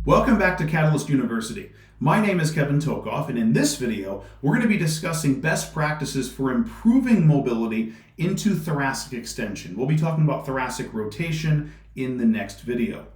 Welcome back to Catalyst University. My name is Kevin Tokoph, and in this video, we're going to be discussing best practices for improving mobility into thoracic extension. We'll be talking about thoracic rotation in the next video.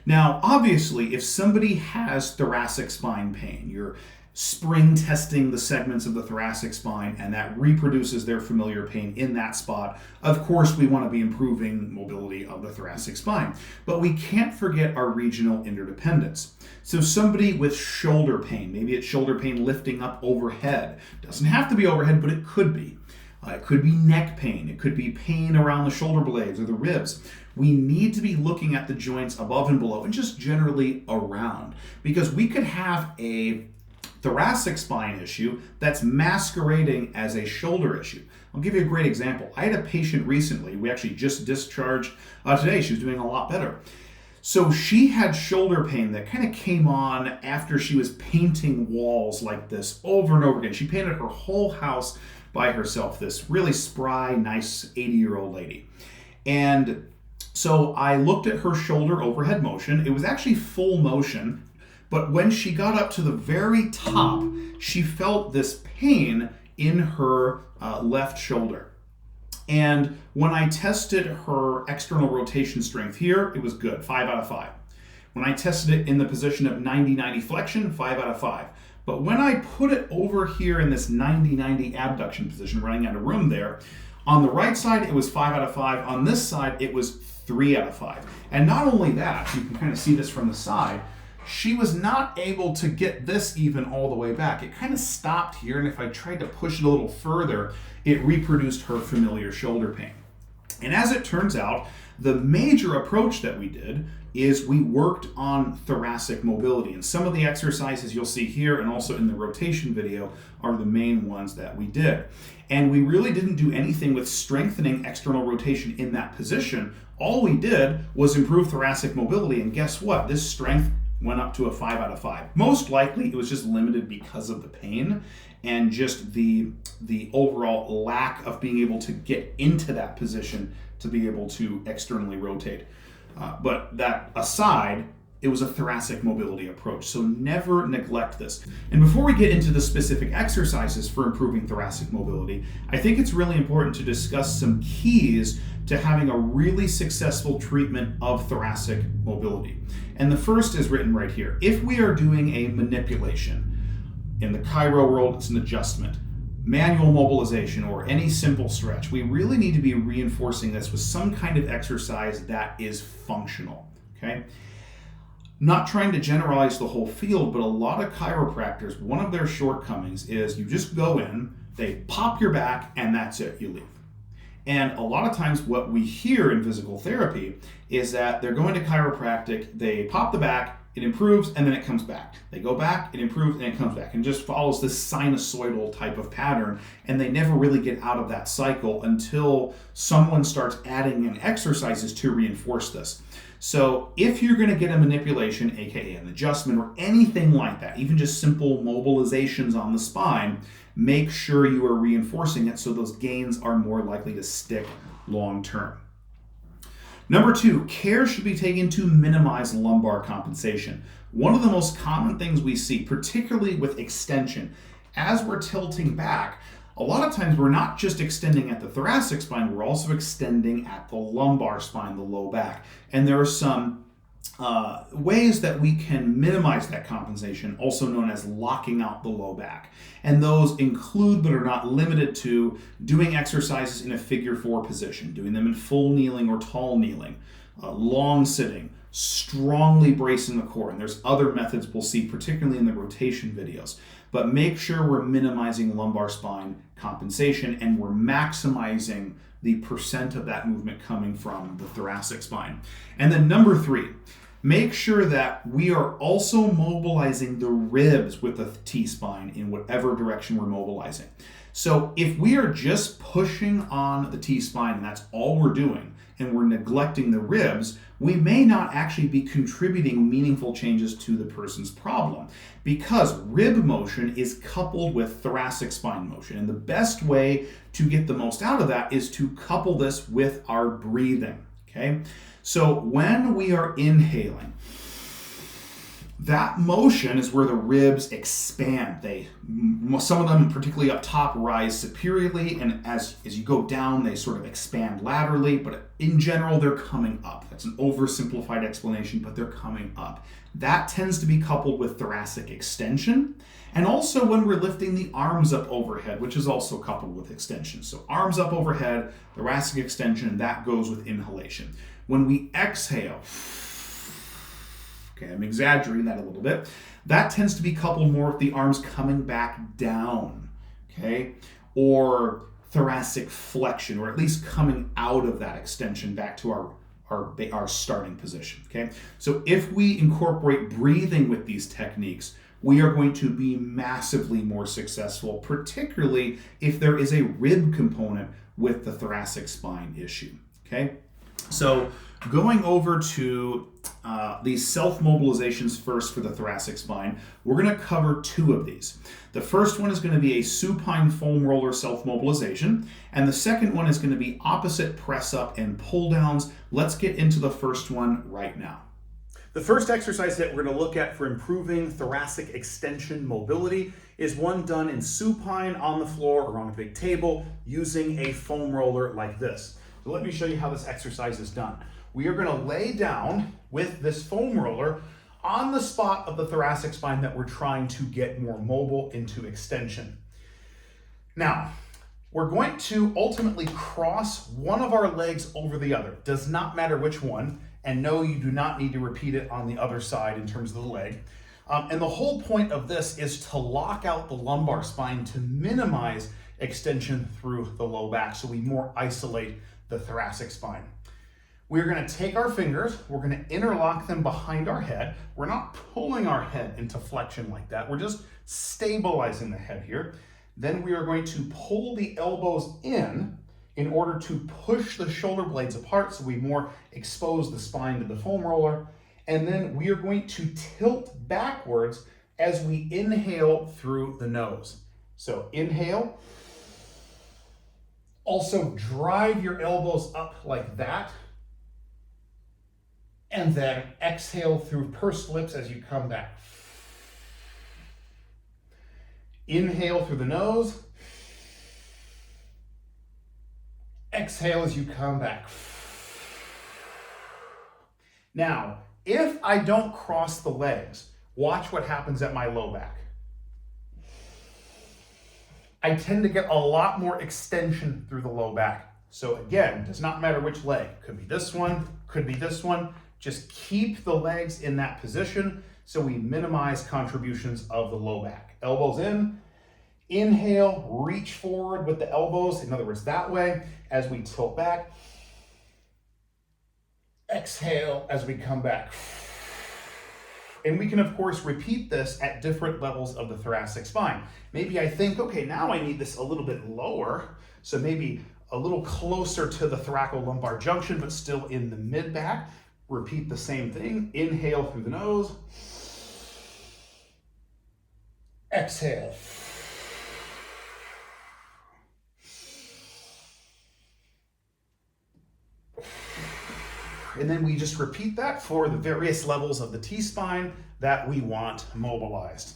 Now, obviously, if somebody has thoracic spine pain, you're spring testing the segments of the thoracic spine, and that reproduces their familiar pain in that spot. Of course, we want to be improving mobility of the thoracic spine, but we can't forget our regional interdependence. So somebody with shoulder pain, maybe it's shoulder pain lifting up overhead. Doesn't have to be overhead, but it could be. It could be neck pain. It could be pain around the shoulder blades or the ribs. We need to be looking at the joints above and below and just generally around, because we could have a thoracic spine issue that's masquerading as a shoulder issue. I'll give you a great example. I had a patient recently, we actually just discharged today. She was doing a lot better. So she had shoulder pain that kind of came on after she was painting walls like this over and over again. She painted her whole house by herself, this really spry, nice 80-year-old lady. And so I looked at her shoulder overhead motion. It was actually full motion. But when she got up to the very top, she felt this pain in her left shoulder. And when I tested her external rotation strength here, it was good, 5 out of 5. When I tested it in the position of 90-90 flexion, 5 out of 5. But when I put it over here in this 90-90 abduction position, running out of room there, on the right side, it was 5 out of 5. On this side, it was 3 out of 5. And not only that, you can kind of see this from the side, she was not able to get this even all the way back. It kind of stopped here, and if I tried to push it a little further, it reproduced her familiar shoulder pain. And as it turns out, the major approach that we did is we worked on thoracic mobility. And some of the exercises you'll see here and also in the rotation video are the main ones that we did. And we really didn't do anything with strengthening external rotation in that position. All we did was improve thoracic mobility, and guess what? This strength went up to a 5 out of 5. Most likely it was just limited because of the pain and just the overall lack of being able to get into that position to be able to externally rotate. But that aside, it was a thoracic mobility approach, so never neglect this. And before we get into the specific exercises for improving thoracic mobility, I think it's really important to discuss some keys to having a really successful treatment of thoracic mobility. And the first is written right here. If we are doing a manipulation, in the chiro world, it's an adjustment, manual mobilization, or any simple stretch, we really need to be reinforcing this with some kind of exercise that is functional, okay? Not trying to generalize the whole field, but a lot of chiropractors, one of their shortcomings is you just go in, they pop your back, and that's it, you leave. And a lot of times what we hear in physical therapy is that they're going to chiropractic, they pop the back, it improves, and then it comes back. They go back, it improves, and it comes back, and just follows this sinusoidal type of pattern, and they never really get out of that cycle until someone starts adding in exercises to reinforce this. So if you're going to get a manipulation, aka an adjustment or anything like that, even just simple mobilizations on the spine, make sure you are reinforcing it so those gains are more likely to stick long term. Number 2, care should be taken to minimize lumbar compensation. One of the most common things we see, particularly with extension, as we're tilting back, a lot of times we're not just extending at the thoracic spine, we're also extending at the lumbar spine, the low back. And there are some ways that we can minimize that compensation, also known as locking out the low back. And those include, but are not limited to, doing exercises in a figure 4 position, doing them in full kneeling or tall kneeling, long sitting, strongly bracing the core. And there's other methods we'll see, particularly in the rotation videos. But make sure we're minimizing lumbar spine compensation and we're maximizing the percent of that movement coming from the thoracic spine. And then number 3, make sure that we are also mobilizing the ribs with the T-spine in whatever direction we're mobilizing. So if we are just pushing on the T-spine and that's all we're doing, and we're neglecting the ribs, we may not actually be contributing meaningful changes to the person's problem, because rib motion is coupled with thoracic spine motion. And the best way to get the most out of that is to couple this with our breathing, okay? So when we are inhaling, That motion is where the ribs expand. Some of them, particularly up top, rise superiorly, and as you go down, they sort of expand laterally, but in general, they're coming up. That's an oversimplified explanation, but they're coming up. That tends to be coupled with thoracic extension, and also when we're lifting the arms up overhead, which is also coupled with extension. So arms up overhead, thoracic extension, that goes with inhalation. When we exhale, okay, I'm exaggerating that a little bit. That tends to be coupled more with the arms coming back down, okay? Or thoracic flexion, or at least coming out of that extension back to our starting position, okay? So if we incorporate breathing with these techniques, we are going to be massively more successful, particularly if there is a rib component with the thoracic spine issue, okay? So going over to these self-mobilizations first for the thoracic spine, we're going to cover two of these. The first one is going to be a supine foam roller self-mobilization, and the second one is going to be opposite press-up and pull-downs. Let's get into the first one right now. The first exercise that we're going to look at for improving thoracic extension mobility is one done in supine on the floor or on a big table using a foam roller like this. So let me show you how this exercise is done. We are going to lay down with this foam roller on the spot of the thoracic spine that we're trying to get more mobile into extension. Now, we're going to ultimately cross one of our legs over the other. Does not matter which one, and no, you do not need to repeat it on the other side in terms of the leg. And the whole point of this is to lock out the lumbar spine to minimize extension through the low back, so we more isolate the thoracic spine. We're going to take our fingers, we're going to interlock them behind our head. We're not pulling our head into flexion like that. We're just stabilizing the head here. Then we are going to pull the elbows in order to push the shoulder blades apart so we more expose the spine to the foam roller. And then we are going to tilt backwards as we inhale through the nose. So inhale. Also drive your elbows up like that. And then exhale through pursed lips as you come back. Inhale through the nose. Exhale as you come back. Now, if I don't cross the legs, watch what happens at my low back. I tend to get a lot more extension through the low back. So again, does not matter which leg. Could be this one, could be this one. Just keep the legs in that position so we minimize contributions of the low back. Elbows in, inhale, reach forward with the elbows, in other words, that way, as we tilt back. Exhale as we come back. And we can, of course, repeat this at different levels of the thoracic spine. Maybe I think, okay, now I need this a little bit lower, so maybe a little closer to the thoracolumbar junction, but still in the mid-back. Repeat the same thing. Inhale through the nose. Exhale. And then we just repeat that for the various levels of the T-spine that we want mobilized.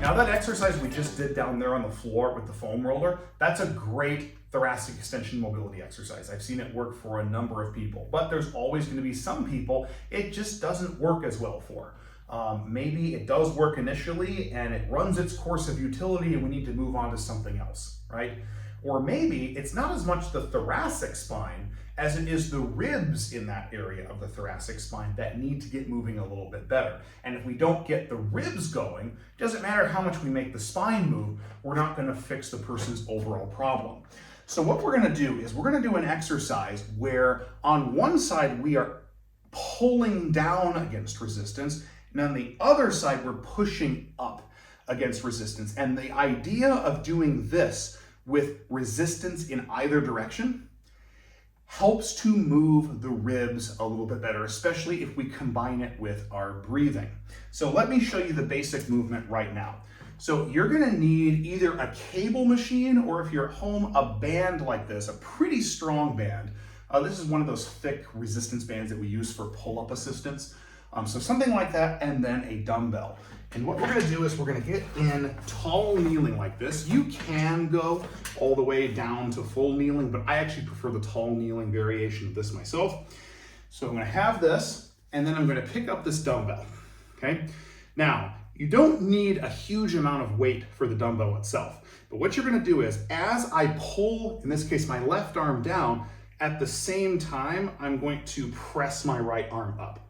Now that exercise we just did down there on the floor with the foam roller, that's a great thoracic extension mobility exercise. I've seen it work for a number of people, but there's always going to be some people it just doesn't work as well for. Maybe it does work initially and it runs its course of utility and we need to move on to something else, right? Or maybe it's not as much the thoracic spine as it is the ribs in that area of the thoracic spine that need to get moving a little bit better. And if we don't get the ribs going, it doesn't matter how much we make the spine move, we're not going to fix the person's overall problem. So what we're gonna do is we're gonna do an exercise where on one side we are pulling down against resistance, and on the other side we're pushing up against resistance. And the idea of doing this with resistance in either direction helps to move the ribs a little bit better, especially if we combine it with our breathing. So let me show you the basic movement right now. So you're gonna need either a cable machine, or if you're at home, a band like this, a pretty strong band. This is one of those thick resistance bands that we use for pull-up assistance. So something like that, and then a dumbbell. And what we're gonna do is we're gonna get in tall kneeling like this. You can go all the way down to full kneeling, but I actually prefer the tall kneeling variation of this myself. So I'm gonna have this, and then I'm gonna pick up this dumbbell, okay? Now, you don't need a huge amount of weight for the dumbbell itself, but what you're gonna do is, as I pull, in this case, my left arm down, at the same time, I'm going to press my right arm up,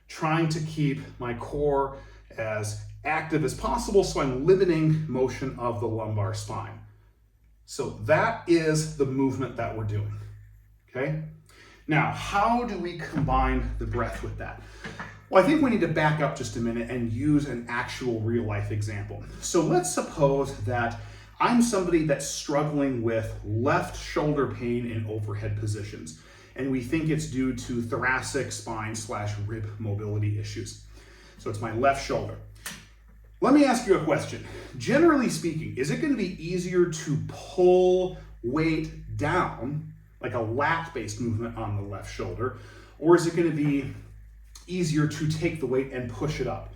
trying to keep my core as active as possible, so I'm limiting motion of the lumbar spine. So that is the movement that we're doing, okay? Now, how do we combine the breath with that? Well, I think we need to back up just a minute and use an actual real life example. So let's suppose that I'm somebody that's struggling with left shoulder pain in overhead positions, and we think it's due to thoracic spine / rib mobility issues. So it's my left shoulder. Let me ask you a question. Generally speaking, is it going to be easier to pull weight down, like a lat-based movement on the left shoulder, or is it going to be easier to take the weight and push it up?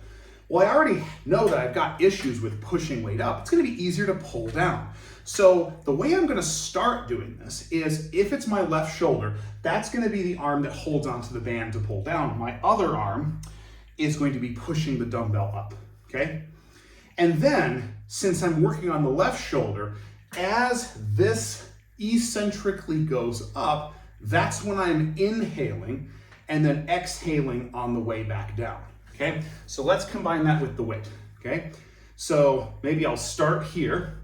Well, I already know that I've got issues with pushing weight up. It's going to be easier to pull down. So the way I'm going to start doing this is, if it's my left shoulder, that's going to be the arm that holds onto the band to pull down. My other arm is going to be pushing the dumbbell up, okay? And then, since I'm working on the left shoulder, as this eccentrically goes up, that's when I'm inhaling and then exhaling on the way back down, okay? So let's combine that with the weight, okay? So maybe I'll start here,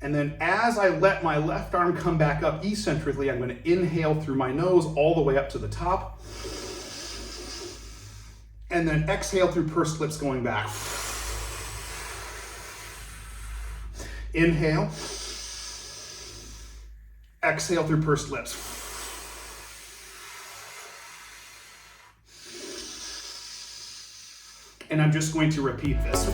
and then as I let my left arm come back up eccentrically, I'm gonna inhale through my nose all the way up to the top, and then exhale through pursed lips going back. Inhale, exhale through pursed lips. And I'm just going to repeat this.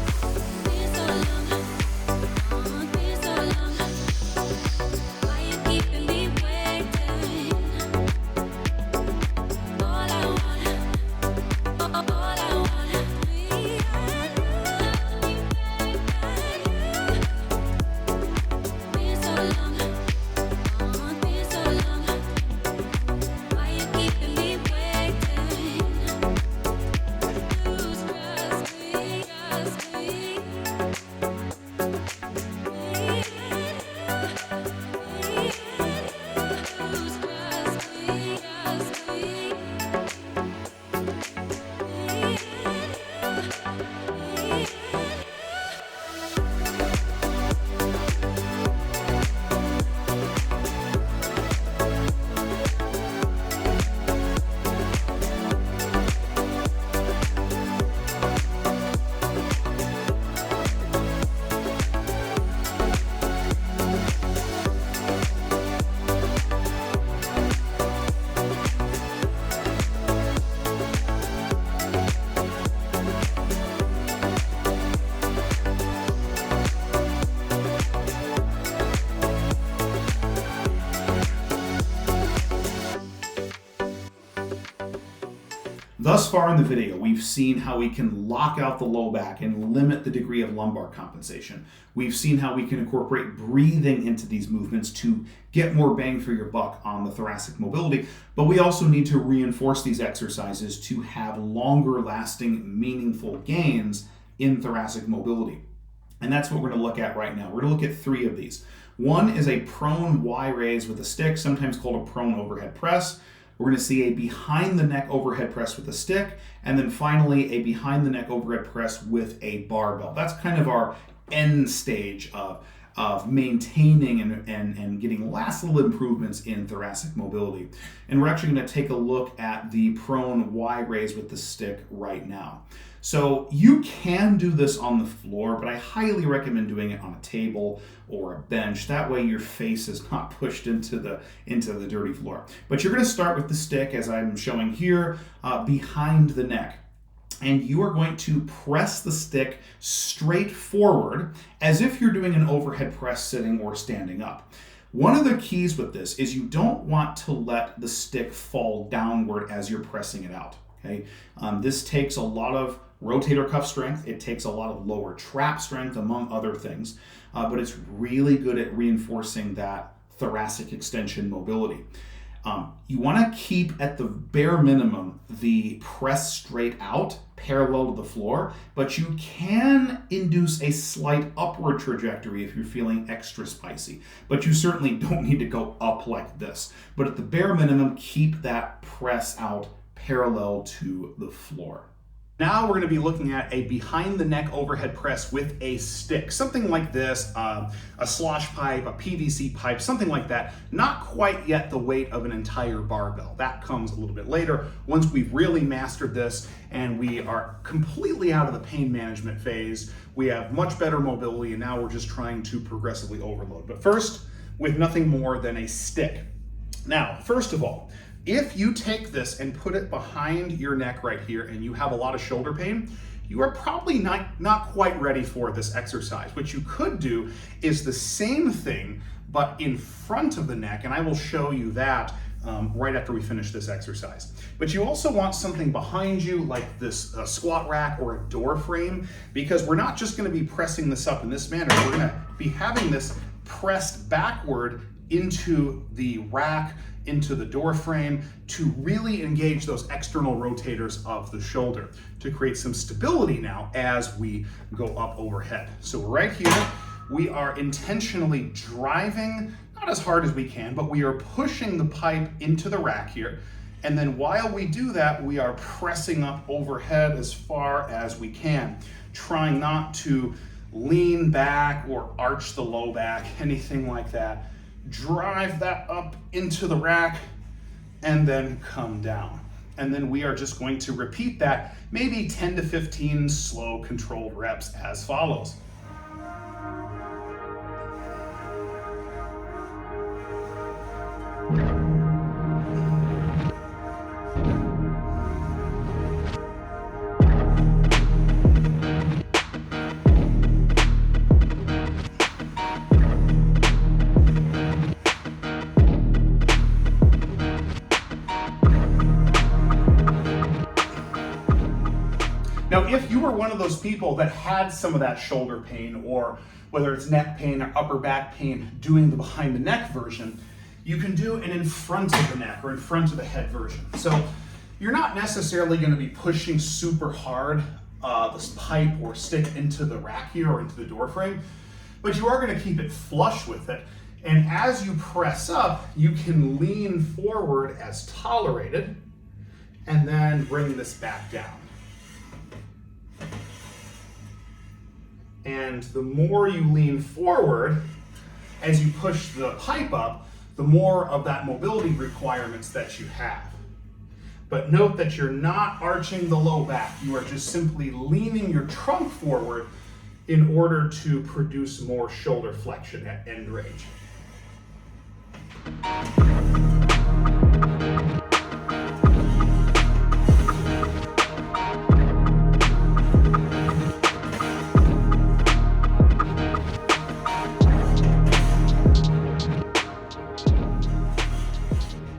Thus far in the video, we've seen how we can lock out the low back and limit the degree of lumbar compensation. We've seen how we can incorporate breathing into these movements to get more bang for your buck on the thoracic mobility, but we also need to reinforce these exercises to have longer lasting, meaningful gains in thoracic mobility. And that's what we're going to look at right now. We're going to look at 3 of these. One is a prone Y raise with a stick, sometimes called a prone overhead press. We're going to see a behind the neck overhead press with a stick, and then finally a behind the neck overhead press with a barbell. That's kind of our end stage of of maintaining and getting last little improvements in thoracic mobility. And we're actually going to take a look at the prone Y raise with the stick right now. So you can do this on the floor, but I highly recommend doing it on a table or a bench. That way your face is not pushed into the dirty floor. But you're going to start with the stick, as I'm showing here, behind the neck. And you are going to press the stick straight forward as if you're doing an overhead press sitting or standing up. One of the keys with this is you don't want to let the stick fall downward as you're pressing it out. Okay, this takes a lot of rotator cuff strength. It takes a lot of lower trap strength, among other things, but it's really good at reinforcing that thoracic extension mobility. You want to keep at the bare minimum the press straight out parallel to the floor, but you can induce a slight upward trajectory if you're feeling extra spicy. But you certainly don't need to go up like this. But at the bare minimum, keep that press out parallel to the floor. Now we're going to be looking at a behind the neck overhead press with a stick, something like this, a slosh pipe, a PVC pipe, something like that. Not quite yet the weight of an entire barbell. That comes a little bit later once we've really mastered this and we are completely out of the pain management phase. We have much better mobility and now we're just trying to progressively overload. But first, with nothing more than a stick. Now, first of all, if you take this and put it behind your neck right here and you have a lot of shoulder pain, you are probably not quite ready for this exercise. What you could do is the same thing, but in front of the neck, and I will show you that right after we finish this exercise. But you also want something behind you like this squat rack or a door frame, because we're not just gonna be pressing this up in this manner, we're gonna be having this pressed backward into the rack, into the door frame to really engage those external rotators of the shoulder to create some stability now as we go up overhead. So right here, we are intentionally driving, not as hard as we can, but we are pushing the pipe into the rack here. And then while we do that, we are pressing up overhead as far as we can, trying not to lean back or arch the low back, anything like that. Drive that up into the rack and then come down. And then we are just going to repeat that, maybe 10 to 15 slow controlled reps as follows. Now, if you were one of those people that had some of that shoulder pain, or whether it's neck pain or upper back pain, doing the behind the neck version, you can do an in front of the neck or in front of the head version. So you're not necessarily going to be pushing super hard this pipe or stick into the rack here or into the door frame, but you are going to keep it flush with it. And as you press up, you can lean forward as tolerated and then bring this back down. And the more you lean forward, as you push the pipe up, the more of that mobility requirements that you have. But note that you're not arching the low back. You are just simply leaning your trunk forward in order to produce more shoulder flexion at end range.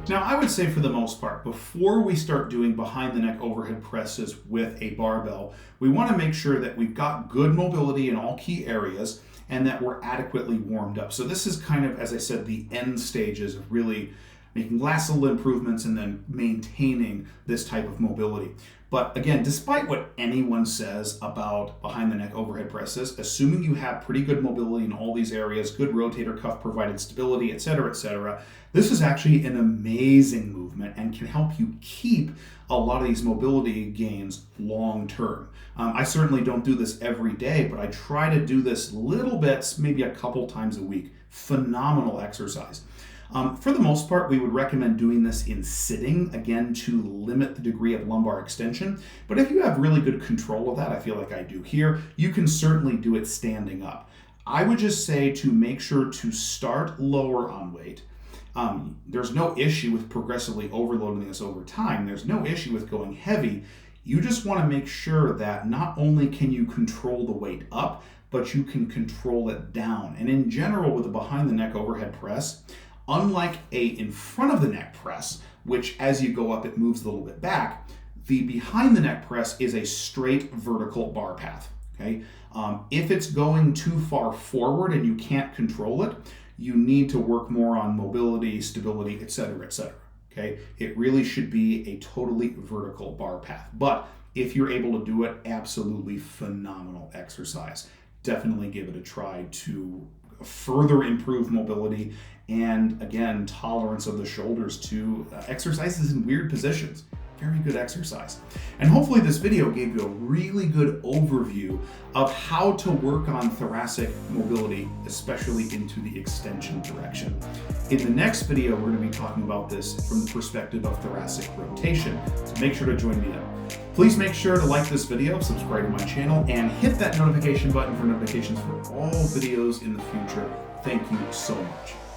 Now, I would say for the most part, before we start doing behind the neck overhead presses with a barbell, we want to make sure that we've got good mobility in all key areas and that we're adequately warmed up. So this is kind of, as I said, the end stages of really making last little improvements, and then maintaining this type of mobility. But again, despite what anyone says about behind the neck overhead presses, assuming you have pretty good mobility in all these areas, good rotator cuff provided stability, etc., this is actually an amazing movement and can help you keep a lot of these mobility gains long term. I certainly don't do this every day, but I try to do this little bits, maybe a couple times a week. Phenomenal exercise. For the most part, we would recommend doing this in sitting, again, to limit the degree of lumbar extension. But if you have really good control of that, I feel like I do here, you can certainly do it standing up. I would just say to make sure to start lower on weight. There's no issue with progressively overloading this over time. There's no issue with going heavy. You just want to make sure that not only can you control the weight up, but you can control it down. And in general, with a behind the neck overhead press, unlike a in front of the neck press, which as you go up, it moves a little bit back, the behind the neck press is a straight vertical bar path, okay? If it's going too far forward and you can't control it, you need to work more on mobility, stability, etc., okay? It really should be a totally vertical bar path. But if you're able to do it, absolutely phenomenal exercise. Definitely give it a try to further improve mobility and, again, tolerance of the shoulders to exercises in weird positions. Very good exercise. And hopefully this video gave you a really good overview of how to work on thoracic mobility, especially into the extension direction. In the next video, we're going to be talking about this from the perspective of thoracic rotation. So make sure to join me then. Please make sure to like this video, subscribe to my channel, and hit that notification button for notifications for all videos in the future. Thank you so much.